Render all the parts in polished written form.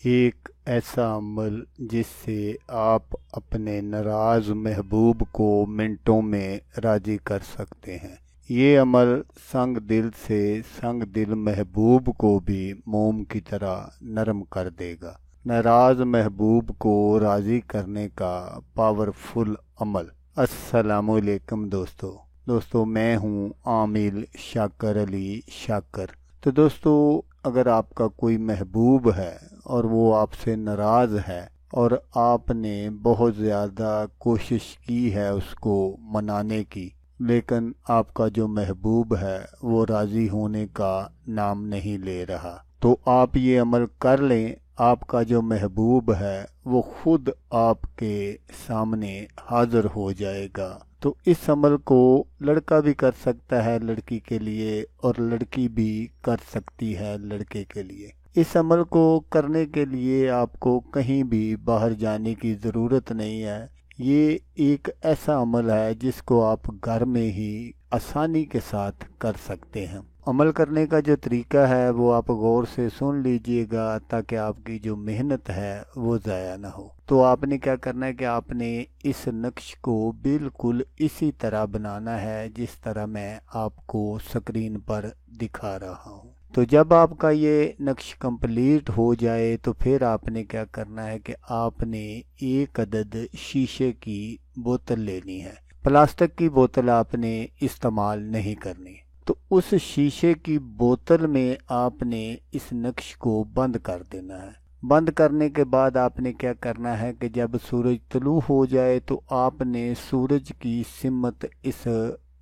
ایک ایسا عمل جس سے آپ اپنے ناراض محبوب کو منٹوں میں راضی کر سکتے ہیں۔ یہ عمل سنگ دل سے سنگ دل محبوب کو بھی موم کی طرح نرم کر دے گا۔ ناراض محبوب کو راضی کرنے کا پاورفل عمل۔ السلام علیکم دوستو میں ہوں عامل شاکر علی شاکر۔ تو دوستو، اگر آپ کا کوئی محبوب ہے اور وہ آپ سے ناراض ہے اور آپ نے بہت زیادہ کوشش کی ہے اس کو منانے کی، لیکن آپ کا جو محبوب ہے وہ راضی ہونے کا نام نہیں لے رہا، تو آپ یہ عمل کر لیں۔ آپ کا جو محبوب ہے وہ خود آپ کے سامنے حاضر ہو جائے گا۔ تو اس عمل کو لڑکا بھی کر سکتا ہے لڑکی کے لیے، اور لڑکی بھی کر سکتی ہے لڑکے کے لیے۔ اس عمل کو کرنے کے لیے آپ کو کہیں بھی باہر جانے کی ضرورت نہیں ہے۔ یہ ایک ایسا عمل ہے جس کو آپ گھر میں ہی آسانی کے ساتھ کر سکتے ہیں۔ عمل کرنے کا جو طریقہ ہے وہ آپ غور سے سن لیجئے گا تاکہ آپ کی جو محنت ہے وہ ضائع نہ ہو۔ تو آپ نے کیا کرنا ہے کہ آپ نے اس نقش کو بالکل اسی طرح بنانا ہے جس طرح میں آپ کو سکرین پر دکھا رہا ہوں۔ تو جب آپ کا یہ نقش کمپلیٹ ہو جائے تو پھر آپ نے کیا کرنا ہے کہ آپ نے ایک عدد شیشے کی بوتل لینی ہے۔ پلاسٹک کی بوتل آپ نے استعمال نہیں کرنی۔ تو اس شیشے کی بوتل میں آپ نے اس نقش کو بند کر دینا ہے۔ بند کرنے کے بعد آپ نے کیا کرنا ہے کہ جب سورج طلوع ہو جائے تو آپ نے سورج کی سمت اس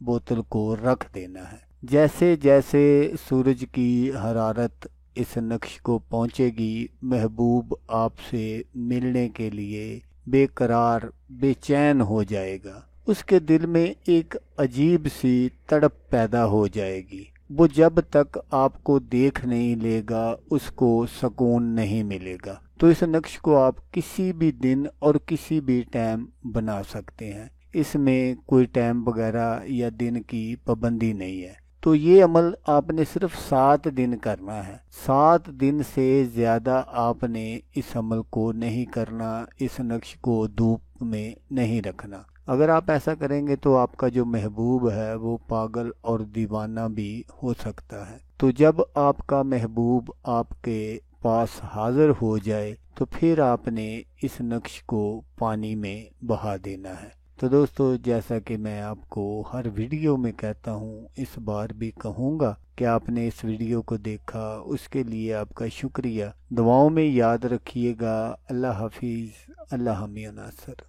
بوتل کو رکھ دینا ہے۔ جیسے جیسے سورج کی حرارت اس نقش کو پہنچے گی، محبوب آپ سے ملنے کے لیے بے قرار بے چین ہو جائے گا۔ اس کے دل میں ایک عجیب سی تڑپ پیدا ہو جائے گی۔ وہ جب تک آپ کو دیکھ نہیں لے گا اس کو سکون نہیں ملے گا۔ تو اس نقش کو آپ کسی بھی دن اور کسی بھی ٹائم بنا سکتے ہیں۔ اس میں کوئی ٹائم وغیرہ یا دن کی پابندی نہیں ہے۔ تو یہ عمل آپ نے صرف 7 دن کرنا ہے۔ 7 دن سے زیادہ آپ نے اس عمل کو نہیں کرنا، اس نقش کو دھوپ میں نہیں رکھنا۔ اگر آپ ایسا کریں گے تو آپ کا جو محبوب ہے وہ پاگل اور دیوانہ بھی ہو سکتا ہے۔ تو جب آپ کا محبوب آپ کے پاس حاضر ہو جائے تو پھر آپ نے اس نقش کو پانی میں بہا دینا ہے۔ تو دوستو، جیسا کہ میں آپ کو ہر ویڈیو میں کہتا ہوں، اس بار بھی کہوں گا کہ آپ نے اس ویڈیو کو دیکھا، اس کے لیے آپ کا شکریہ۔ دعاؤں میں یاد رکھیے گا۔ اللہ حافظ۔ اللہ حامی و ناصر۔